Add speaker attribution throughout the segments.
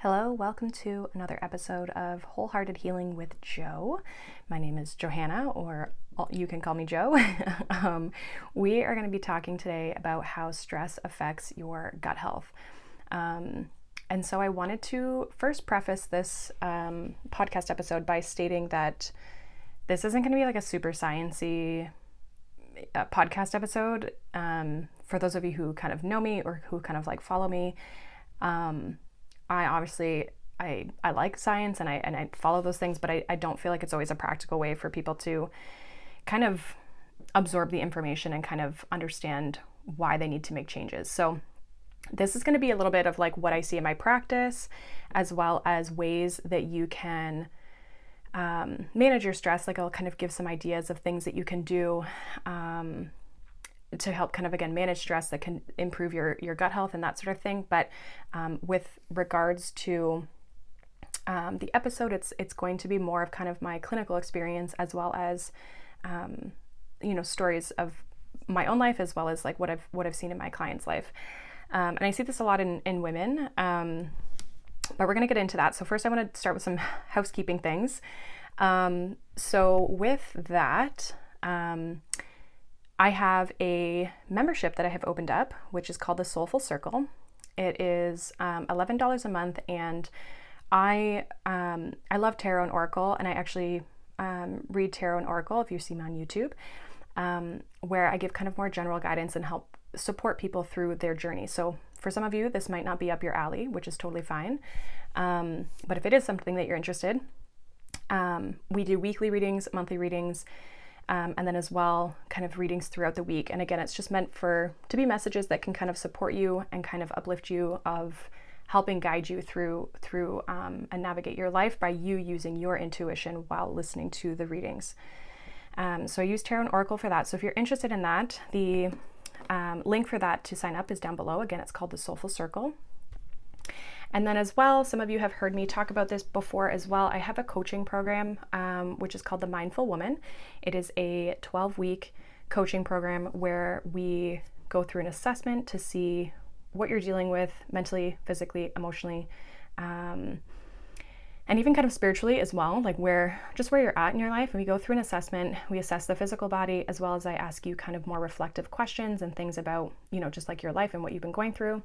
Speaker 1: Hello, welcome to another episode of Wholehearted Healing with Jo. My name is Johanna, or you can call me Jo. We are going to be talking today about how stress affects your gut health. And so I wanted to first preface this podcast episode by stating that this isn't going to be like a super sciencey podcast episode. For those of you who kind of know me or who kind of like follow me, I like science and I follow those things, but I don't feel like it's always a practical way for people to kind of absorb the information and kind of understand why they need to make changes. So this is going to be a little bit of like what I see in my practice, as well as ways that you can manage your stress. Like I'll kind of give some ideas of things that you can do to help kind of, again, manage stress that can improve your gut health and that sort of thing. But with regards to the episode, it's going to be more of kind of my clinical experience, as well as, stories of my own life, as well as like what I've seen in my client's life. And I see this a lot in women, but we're going to get into that. So first I want to start with some housekeeping things. So with that, I have a membership that I have opened up, which is called the Soulful Circle. It is $11 a month, and I love tarot and oracle, and I actually read tarot and oracle if you see me on YouTube, where I give kind of more general guidance and help support people through their journey. So for some of you, this might not be up your alley, which is totally fine. But if it is something that you're interested, we do weekly readings, monthly readings, and then as well kind of readings throughout the week. And again, it's just meant to be messages that can kind of support you and kind of uplift you, of helping guide you through and navigate your life by you using your intuition while listening to the readings. So I use tarot and oracle for that. So if you're interested in that, the link for that to sign up is down below. Again, it's called the Soulful Circle. And then as well, some of you have heard me talk about this before as well. I have a coaching program, which is called The Mindful Woman. It is a 12-week coaching program where we go through an assessment to see what you're dealing with mentally, physically, emotionally, and even kind of spiritually as well, like where you're at in your life. And we go through an assessment, we assess the physical body, as well as I ask you kind of more reflective questions and things about, just like your life and what you've been going through.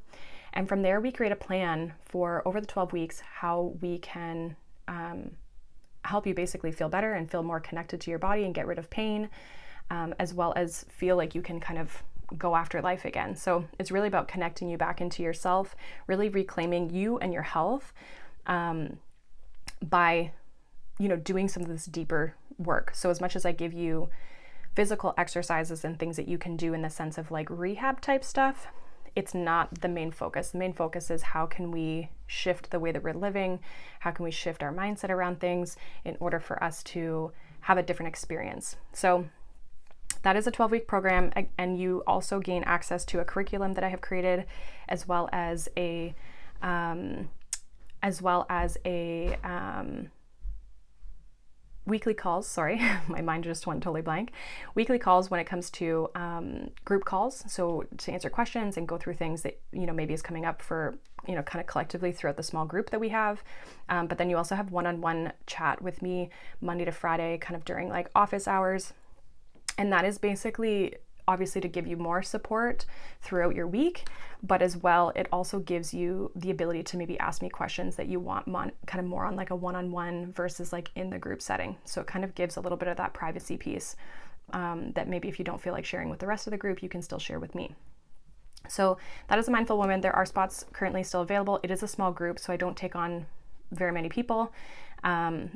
Speaker 1: And from there, we create a plan for over the 12 weeks, how we can help you basically feel better and feel more connected to your body and get rid of pain, as well as feel like you can kind of go after life again. So it's really about connecting you back into yourself, really reclaiming you and your health, by, doing some of this deeper work. So as much as I give you physical exercises and things that you can do in the sense of like rehab type stuff, it's not the main focus. The main focus is how can we shift the way that we're living? How can we shift our mindset around things in order for us to have a different experience? So that is a 12-week program, and you also gain access to a curriculum that I have created, as well as a weekly calls. Sorry, my mind just went totally blank. Weekly calls when it comes to group calls. So to answer questions and go through things that, maybe is coming up for, kind of collectively throughout the small group that we have. But then you also have one-on-one chat with me Monday to Friday, kind of during like office hours. And that is basically obviously to give you more support throughout your week, but as well, it also gives you the ability to maybe ask me questions that you want kind of more on like a one-on-one versus like in the group setting. So it kind of gives a little bit of that privacy piece that maybe if you don't feel like sharing with the rest of the group, you can still share with me. So that is a Mindful Woman. There are spots currently still available. It is a small group, so I don't take on very many people.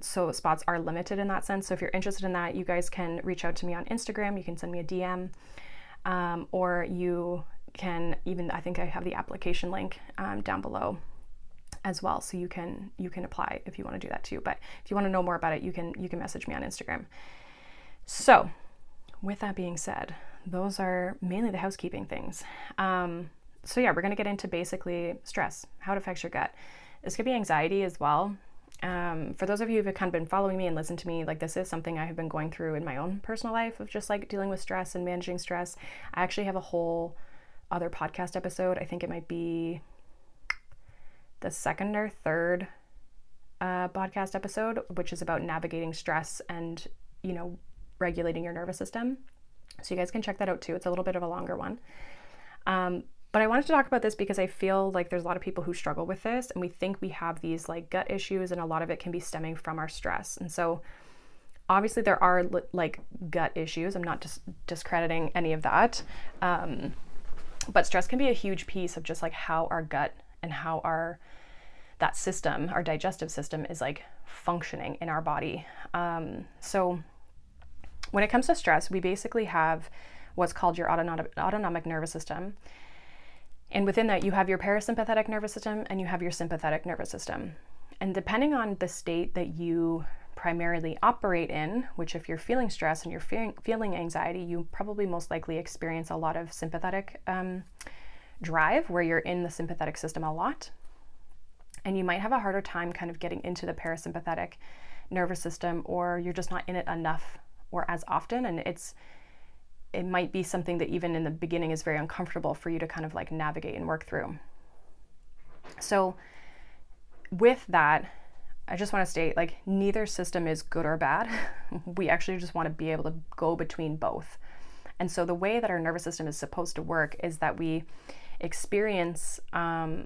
Speaker 1: So spots are limited in that sense. So if you're interested in that, you guys can reach out to me on Instagram. You can send me a DM, or you can even, I think I have the application link down below as well. So you can apply if you want to do that too. But if you want to know more about it, you can message me on Instagram. So with that being said, those are mainly the housekeeping things. So yeah, we're going to get into basically stress, how it affects your gut. This could be anxiety as well. For those of you who have kind of been following me and listened to me, like this is something I have been going through in my own personal life of just like dealing with stress and managing stress. I actually have a whole other podcast episode. I think it might be the second or third podcast episode, which is about navigating stress and, regulating your nervous system. So you guys can check that out too. It's a little bit of a longer one. But I wanted to talk about this because I feel like there's a lot of people who struggle with this, and we think we have these like gut issues, and a lot of it can be stemming from our stress. And so obviously there are like gut issues. I'm not just discrediting any of that. But stress can be a huge piece of just like how our gut and how that system, our digestive system, is like functioning in our body. So when it comes to stress, we basically have what's called your autonomic nervous system. And within that, you have your parasympathetic nervous system and you have your sympathetic nervous system. And depending on the state that you primarily operate in, which if you're feeling stress and you're feeling anxiety, you probably most likely experience a lot of sympathetic drive, where you're in the sympathetic system a lot. And you might have a harder time kind of getting into the parasympathetic nervous system, or you're just not in it enough or as often. And it might be something that even in the beginning is very uncomfortable for you to kind of like navigate and work through. So with that, I just want to state, like, neither system is good or bad. We actually just want to be able to go between both. And so the way that our nervous system is supposed to work is that we experience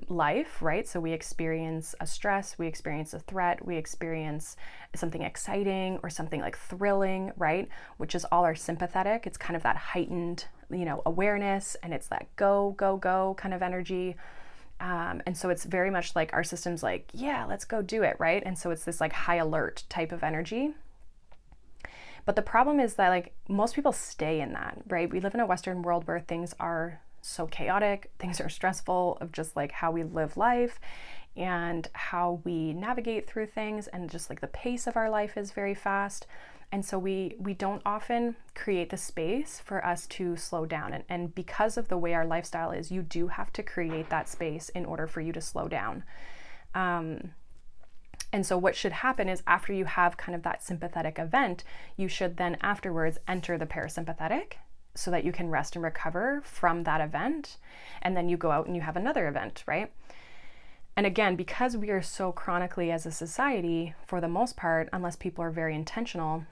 Speaker 1: life, right? So we experience a stress, we experience a threat, we experience something exciting or something like thrilling, right? Which is all our sympathetic. It's kind of that heightened, awareness, and it's that go, go, go kind of energy. And so it's very much like our system's like, yeah, let's go do it, right? And so it's this like high alert type of energy. But the problem is that like most people stay in that, right? We live in a Western world where things are so chaotic, things are stressful, of just like how we live life and how we navigate through things, and just like the pace of our life is very fast. And so we don't often create the space for us to slow down. And because of the way our lifestyle is, you do have to create that space in order for you to slow down. And so what should happen is, after you have kind of that sympathetic event, you should then afterwards enter the parasympathetic so that you can rest and recover from that event. And then you go out and you have another event, right? And again, because we are so chronically as a society, for the most part, unless people are very intentional,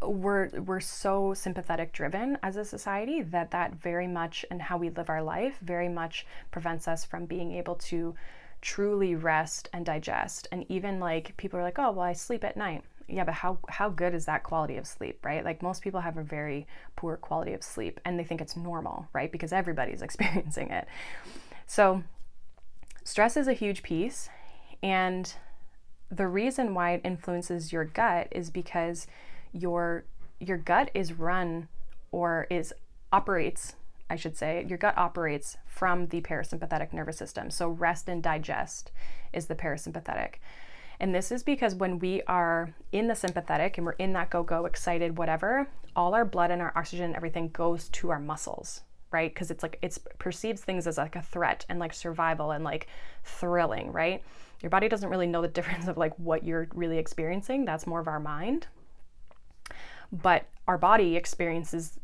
Speaker 1: we're so sympathetic driven as a society that very much, and how we live our life very much prevents us from being able to truly rest and digest. And even like people are like, oh, well, I sleep at night. Yeah, but how good is that quality of sleep, right? Like most people have a very poor quality of sleep, and they think it's normal, right? Because everybody's experiencing it. So stress is a huge piece. And the reason why it influences your gut is because your gut is run, or operates, I should say, your gut operates from the parasympathetic nervous system. So rest and digest is the parasympathetic. And this is because when we are in the sympathetic and we're in that go-go, excited, whatever, all our blood and our oxygen and everything goes to our muscles, right? Because it's perceives things as like a threat and like survival and like thrilling, right? Your body doesn't really know the difference of like what you're really experiencing. That's more of our mind. But our body experiences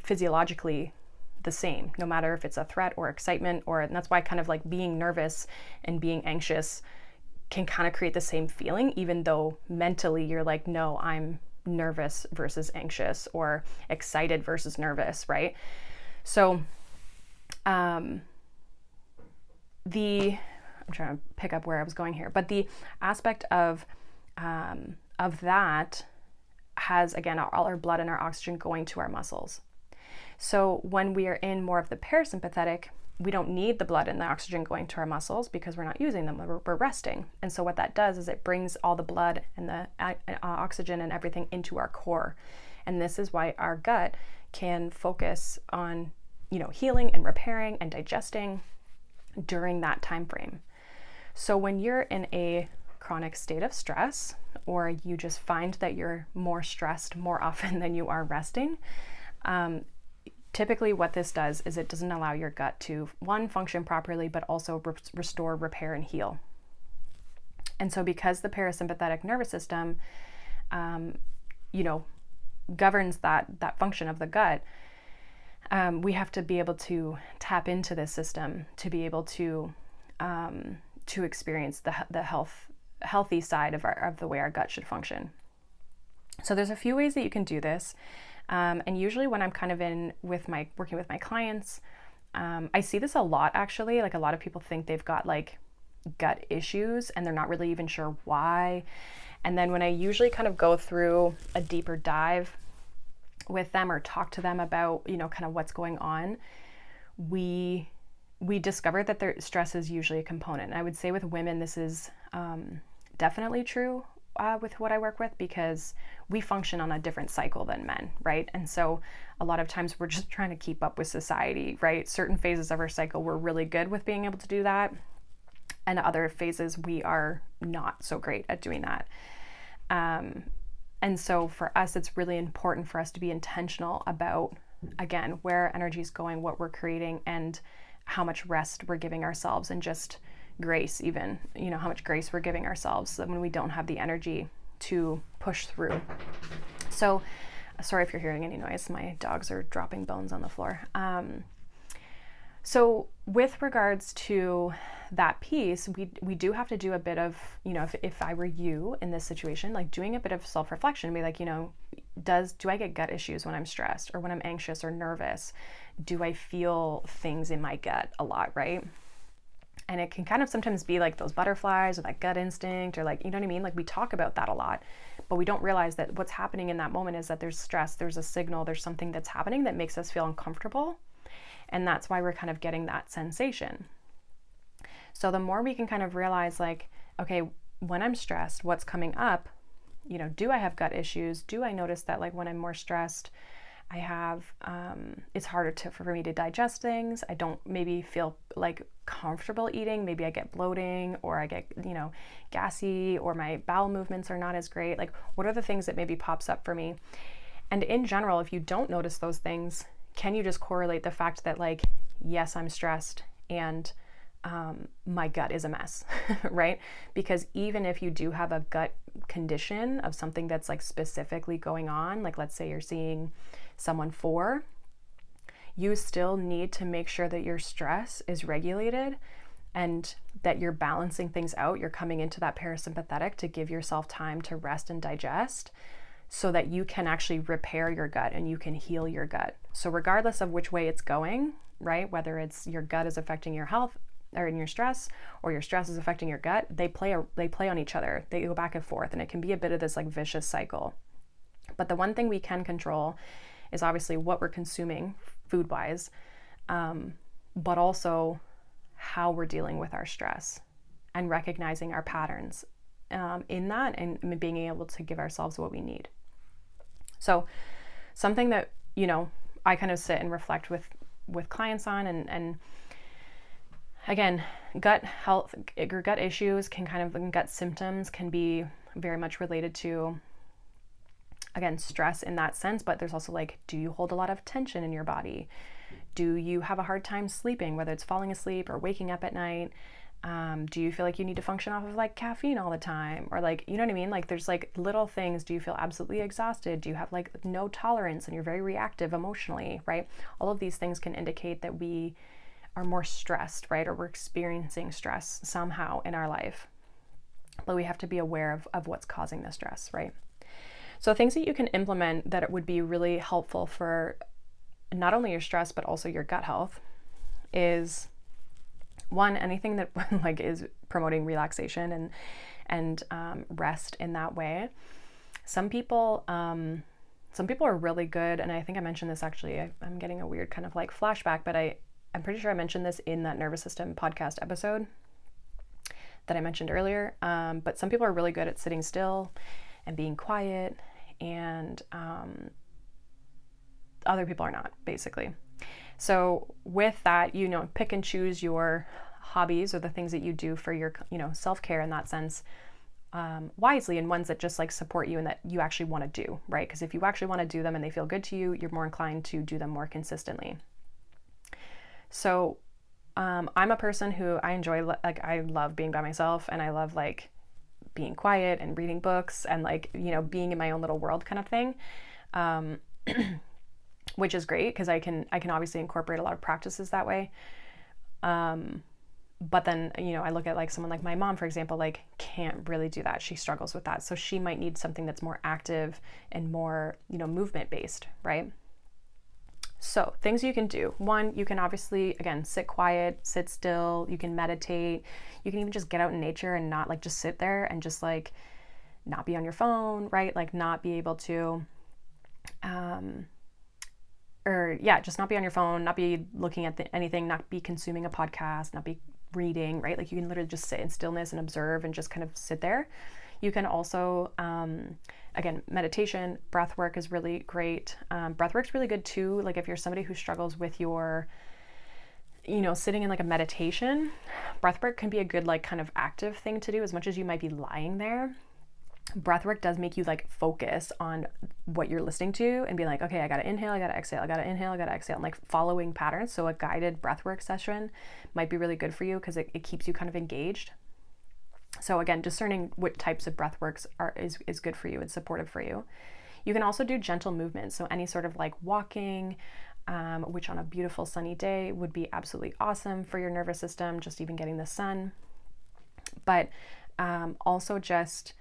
Speaker 1: physiologically the same, no matter if it's a threat or excitement, and that's why kind of like being nervous and being anxious can kind of create the same feeling, even though mentally you're like, no, I'm nervous versus anxious, or excited versus nervous, right? So I'm trying to pick up where I was going here, but the aspect of that has, again, all our blood and our oxygen going to our muscles. So when we are in more of the parasympathetic, we don't need the blood and the oxygen going to our muscles because we're not using them, we're resting. And so what that does is it brings all the blood and the oxygen and everything into our core. And this is why our gut can focus on, healing and repairing and digesting during that time frame. So when you're in a chronic state of stress, or you just find that you're more stressed more often than you are resting, typically what this does is it doesn't allow your gut to, one, function properly, but also restore, repair, and heal. And so because the parasympathetic nervous system, governs that function of the gut, we have to be able to tap into this system to be able to to experience the healthy side of the way our gut should function. So there's a few ways that you can do this. And usually when I'm kind of working with my clients, I see this a lot actually. Like a lot of people think they've got like gut issues and they're not really even sure why. And then when I usually kind of go through a deeper dive with them or talk to them about, kind of what's going on, we discover that their stress is usually a component. And I would say with women, this is definitely true with what I work with, because we function on a different cycle than men, right? And so a lot of times we're just trying to keep up with society, right? Certain phases of our cycle, we're really good with being able to do that. And other phases, we are not so great at doing that. And so for us, it's really important for us to be intentional about, again, where our energy is going, what we're creating, and how much rest we're giving ourselves, and just grace even, how much grace we're giving ourselves so that when we don't have the energy to push through. So sorry if you're hearing any noise, my dogs are dropping bones on the floor. So with regards to that piece, we do have to do a bit of, if I were you in this situation, like doing a bit of self-reflection, be like, do I get gut issues when I'm stressed or when I'm anxious or nervous? Do I feel things in my gut a lot, right? And it can kind of sometimes be like those butterflies or that gut instinct, or like, you know what I mean? Like we talk about that a lot, but we don't realize that what's happening in that moment is that there's stress, there's a signal, there's something that's happening that makes us feel uncomfortable. And that's why we're kind of getting that sensation. So the more we can kind of realize like, okay, when I'm stressed, what's coming up? Do I have gut issues? Do I notice that like when I'm more stressed, I have, it's harder for me to digest things. I don't maybe feel like comfortable eating. Maybe I get bloating, or I get, gassy, or my bowel movements are not as great. Like what are the things that maybe pops up for me? And in general, if you don't notice those things, can you just correlate the fact that like, yes, I'm stressed and my gut is a mess, right? Because even if you do have a gut condition of something that's like specifically going on, like let's say you're seeing someone for, you still need to make sure that your stress is regulated and that you're balancing things out. You're coming into that parasympathetic to give yourself time to rest and digest, so that you can actually repair your gut and you can heal your gut. So regardless of which way it's going, right? Whether it's your gut is affecting your health or in your stress, or your stress is affecting your gut, they play on each other. They go back and forth, and it can be a bit of this like vicious cycle. But the one thing we can control is obviously what we're consuming food-wise, but also how we're dealing with our stress and recognizing our patterns in that, and being able to give ourselves what we need. So something that, I kind of sit and reflect with clients on, and again, gut health, or gut issues gut symptoms can be very much related to, again, stress in that sense, but there's also like, do you hold a lot of tension in your body? Do you have a hard time sleeping, whether it's falling asleep or waking up at night? Do you feel like you need to function off of like caffeine all the time? Or like, you know what I mean? Like there's like little things. Do you feel absolutely exhausted? Do you have like no tolerance and you're very reactive emotionally, right? All of these things can indicate that we are more stressed, right? Or we're experiencing stress somehow in our life. But we have to be aware of what's causing the stress, right? So things that you can implement that would be really helpful for not only your stress, but also your gut health is, one, anything that like is promoting relaxation and rest in that way. Some people are really good, and I think I mentioned this actually. I'm getting a weird kind of like flashback, but I'm pretty sure I mentioned this in that nervous system podcast episode that I mentioned earlier. But some people are really good at sitting still and being quiet, and other people are not, basically. So with that, pick and choose your hobbies or the things that you do for your, self-care in that sense, wisely, and ones that just like support you and that you actually want to do, right? Because if you actually want to do them and they feel good to you, you're more inclined to do them more consistently. So I'm a person who I enjoy, like I love being by myself, and I love like being quiet and reading books and like, being in my own little world kind of thing. Which is great because I can obviously incorporate a lot of practices that way. But then, I look at like someone like my mom, for example, like can't really do that. She struggles with that. So she might need something that's more active and more, movement based, right? So things you can do. One, you can obviously, again, sit quiet, sit still. You can meditate. You can even just get out in nature and not like just sit there and just like not be on your phone, right? Like not be able to, just not be on your phone, not be looking at anything, not be consuming a podcast, not be reading, right? Like you can literally just sit in stillness and observe and just kind of sit there. You can also, again, meditation, breath work is really great. Breath work's really good too. Like if you're somebody who struggles with your, sitting in like a meditation, breath work can be a good like kind of active thing to do as much as you might be lying there. Breathwork does make you like focus on what you're listening to and be like, okay, I gotta inhale, I gotta exhale, I gotta inhale, I gotta exhale, and like following patterns. So a guided breathwork session might be really good for you because it keeps you kind of engaged. So again, discerning what types of breathworks is good for you and supportive for you. You can also do gentle movements. So any sort of like walking, which on a beautiful sunny day would be absolutely awesome for your nervous system, just even getting the sun. But also just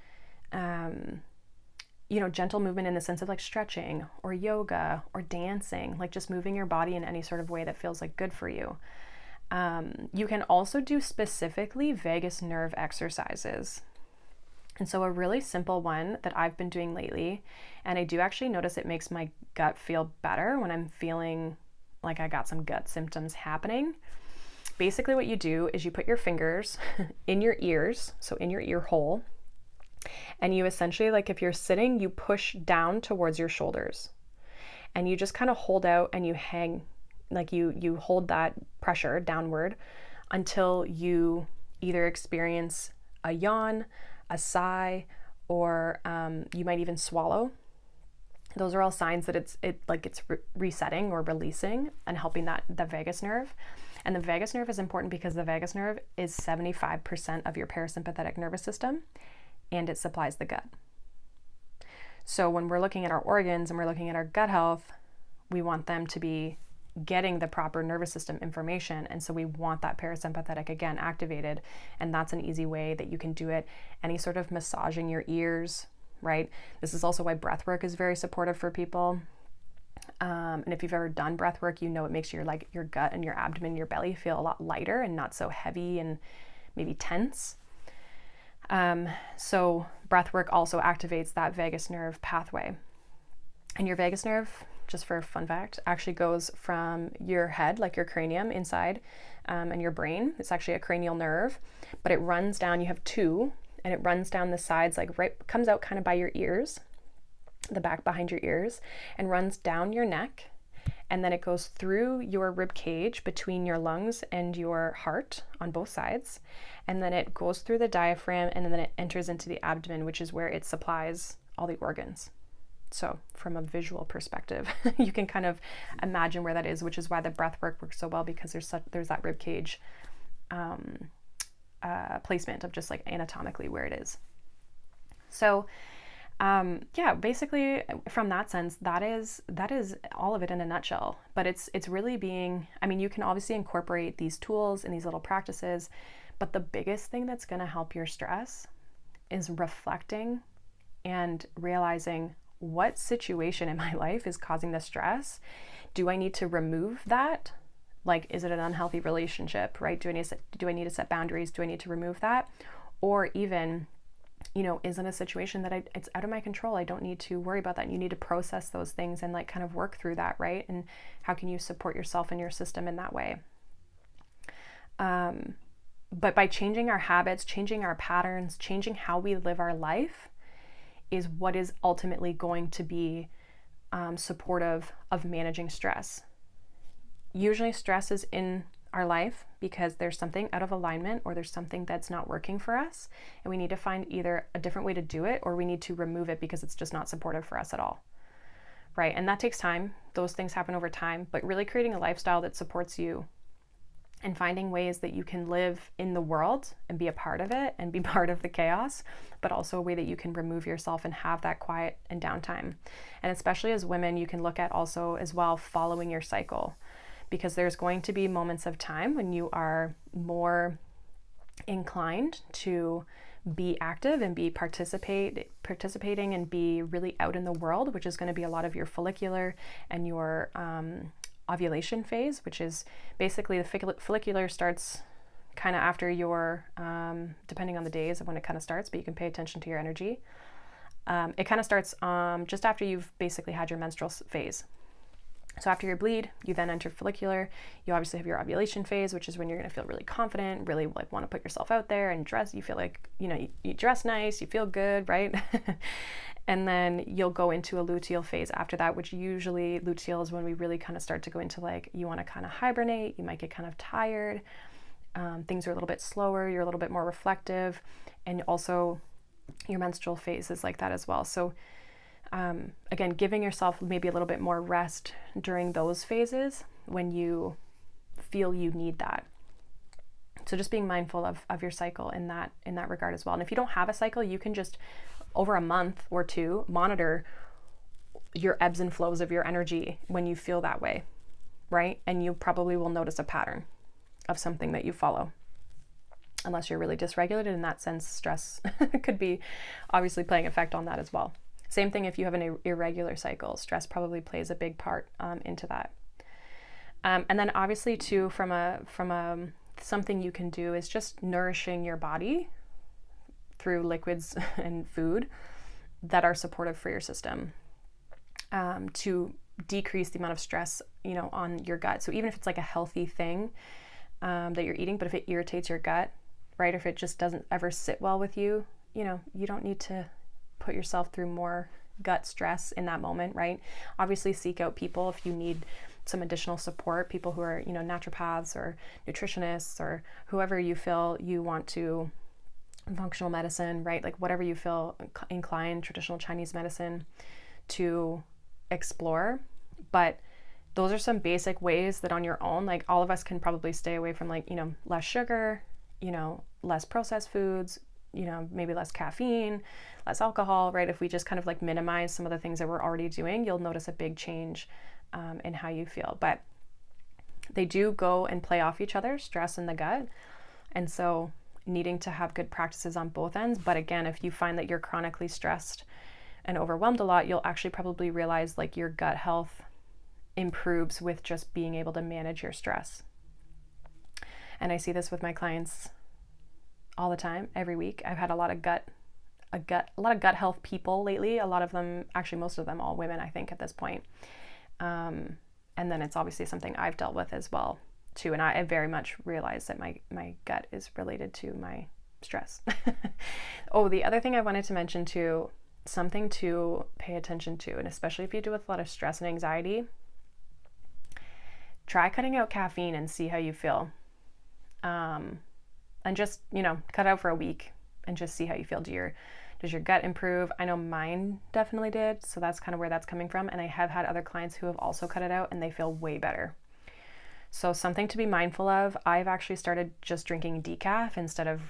Speaker 1: gentle movement in the sense of like stretching or yoga or dancing, like just moving your body in any sort of way that feels like good for you. You can also do specifically vagus nerve exercises. And so a really simple one that I've been doing lately, and I do actually notice it makes my gut feel better when I'm feeling like I got some gut symptoms happening. Basically what you do is you put your fingers in your ears, so in your ear hole, and you essentially, like if you're sitting, you push down towards your shoulders and you just kind of hold out and you hang, like you hold that pressure downward until you either experience a yawn, a sigh, or you might even swallow. Those are all signs that it's resetting or releasing and helping the vagus nerve. And the vagus nerve is important because the vagus nerve is 75% of your parasympathetic nervous system, and it supplies the gut. So when we're looking at our organs and we're looking at our gut health, we want them to be getting the proper nervous system information. And so we want that parasympathetic again activated. And that's an easy way that you can do it. Any sort of massaging your ears, right? This is also why breath work is very supportive for people. And if you've ever done breath work, it makes your gut and your abdomen, your belly feel a lot lighter and not so heavy and maybe tense. So breath work also activates that vagus nerve pathway. And your vagus nerve, just for a fun fact, actually goes from your head, like your cranium inside, and your brain. It's actually a cranial nerve, but it runs down. You have two, and it runs down the sides, like comes out kind of by your ears, the back behind your ears, and runs down your neck. And then it goes through your rib cage between your lungs and your heart on both sides. And then it goes through the diaphragm, and then it enters into the abdomen, which is where it supplies all the organs. So from a visual perspective, you can kind of imagine where that is, which is why the breath work works so well, because there's that rib cage placement of just like anatomically where it is. So basically from that sense, that is all of it in a nutshell. But it's really you can obviously incorporate these tools and these little practices, but the biggest thing that's going to help your stress is reflecting and realizing, what situation in my life is causing the stress? Do I need to remove that? Like, is it an unhealthy relationship, right? Do I need to set boundaries? Do I need to remove that? Or even, is it a situation that it's out of my control? I don't need to worry about that. And you need to process those things and like kind of work through that, right? And how can you support yourself and your system in that way? But by changing our habits, changing our patterns, changing how we live our life is what is ultimately going to be supportive of managing stress. Usually stress is in our life because there's something out of alignment or there's something that's not working for us, and we need to find either a different way to do it or we need to remove it because it's just not supportive for us at all, right? And that takes time. Those things happen over time, but really creating a lifestyle that supports you and finding ways that you can live in the world and be a part of it and be part of the chaos, but also a way that you can remove yourself and have that quiet and downtime. And especially as women, you can look at also as well following your cycle, because there's going to be moments of time when you are more inclined to be active and be participating and be really out in the world, which is going to be a lot of your follicular and your ovulation phase, which is basically the follicular starts kind of after your, depending on the days of when it kind of starts, but you can pay attention to your energy. It kind of starts just after you've basically had your menstrual phase. So after your bleed, you then enter follicular. You obviously have your ovulation phase, which is when you're going to feel really confident, really like want to put yourself out there and dress. You feel like, you dress nice, you feel good, right? And then you'll go into a luteal phase after that, which usually luteal is when we really kind of start to go into like, you want to kind of hibernate, you might get kind of tired. Things are a little bit slower, you're a little bit more reflective, and also your menstrual phase is like that as well. So again, giving yourself maybe a little bit more rest during those phases when you feel you need that. So just being mindful of your cycle in that regard as well. And if you don't have a cycle, you can just over a month or two monitor your ebbs and flows of your energy when you feel that way, right? And you probably will notice a pattern of something that you follow. Unless you're really dysregulated, in that sense, stress could be obviously playing effect on that as well. Same thing if you have an irregular cycle, stress probably plays a big part into that. And then obviously too, from a something you can do is just nourishing your body through liquids and food that are supportive for your system, to decrease the amount of stress, on your gut. So even if it's like a healthy thing that you're eating, but if it irritates your gut, right? If it just doesn't ever sit well with you, you don't need to put yourself through more gut stress in that moment, right? Obviously seek out people if you need some additional support, people who are, naturopaths or nutritionists or whoever you feel you want to, functional medicine, right? Like whatever you feel inclined, traditional Chinese medicine to explore. But those are some basic ways that on your own, like all of us can probably stay away from like, less sugar, less processed foods, maybe less caffeine, less alcohol, right? If we just kind of like minimize some of the things that we're already doing, you'll notice a big change in how you feel. But they do go and play off each other, stress and the gut. And so needing to have good practices on both ends. But again, if you find that you're chronically stressed and overwhelmed a lot, you'll actually probably realize like your gut health improves with just being able to manage your stress. And I see this with my clients all the time, every week. I've had a lot of gut health people lately. A lot of them, actually most of them, all women, I think at this point. And then it's obviously something I've dealt with as well too. And I very much realize that my gut is related to my stress. Oh, the other thing I wanted to mention too, something to pay attention to, and especially if you deal with a lot of stress and anxiety, try cutting out caffeine and see how you feel. And just, cut out for a week and just see how you feel. Does your gut improve? I know mine definitely did. So that's kind of where that's coming from. And I have had other clients who have also cut it out and they feel way better. So something to be mindful of. I've actually started just drinking decaf instead of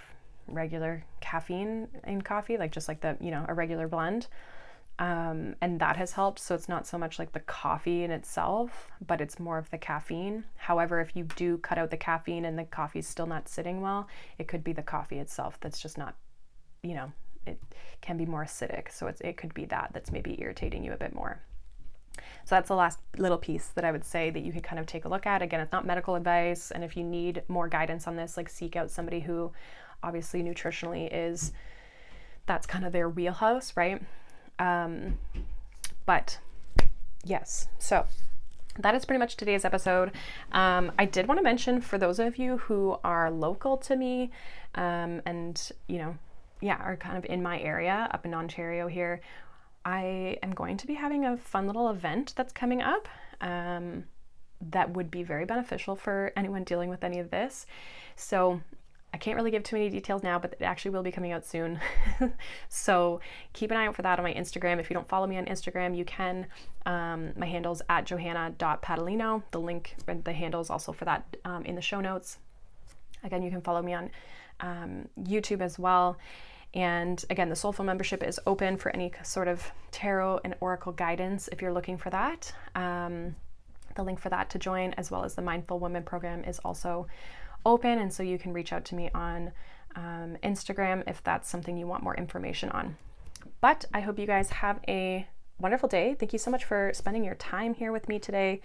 Speaker 1: regular caffeine in coffee, like just like the, a regular blend. And that has helped. So it's not so much like the coffee in itself, but it's more of the caffeine. However, if you do cut out the caffeine and the coffee's still not sitting well, it could be the coffee itself that's just not, it can be more acidic. So it could be that's maybe irritating you a bit more. So that's the last little piece that I would say that you can kind of take a look at. Again, it's not medical advice. And if you need more guidance on this, like seek out somebody who obviously nutritionally that's kind of their wheelhouse, right? But yes, so that is pretty much today's episode. I did want to mention for those of you who are local to me, and are kind of in my area up in Ontario here, I am going to be having a fun little event that's coming up, that would be very beneficial for anyone dealing with any of this. So I can't really give too many details now, but it actually will be coming out soon. So keep an eye out for that on my Instagram. If you don't follow me on Instagram, you can. My handle's @johanna.padalino. The link and the handle is also for that in the show notes. Again, you can follow me on YouTube as well. And again, the Soulful membership is open for any sort of tarot and oracle guidance if you're looking for that. The link for that to join, as well as the Mindful Women program, is also open, and so you can reach out to me on Instagram if that's something you want more information on. But I hope you guys have a wonderful day. Thank you so much for spending your time here with me today.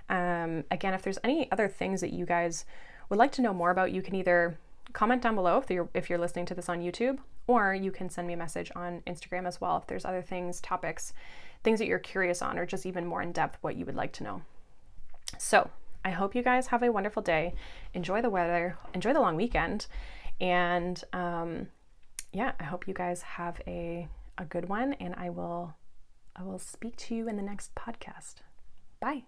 Speaker 1: Again, if there's any other things that you guys would like to know more about, you can either comment down below if you're listening to this on YouTube, or you can send me a message on Instagram as well if there's other things, topics, things that you're curious on, or just even more in depth what you would like to know. So I hope you guys have a wonderful day. Enjoy the weather, enjoy the long weekend, and I hope you guys have a good one, and I will speak to you in the next podcast. Bye.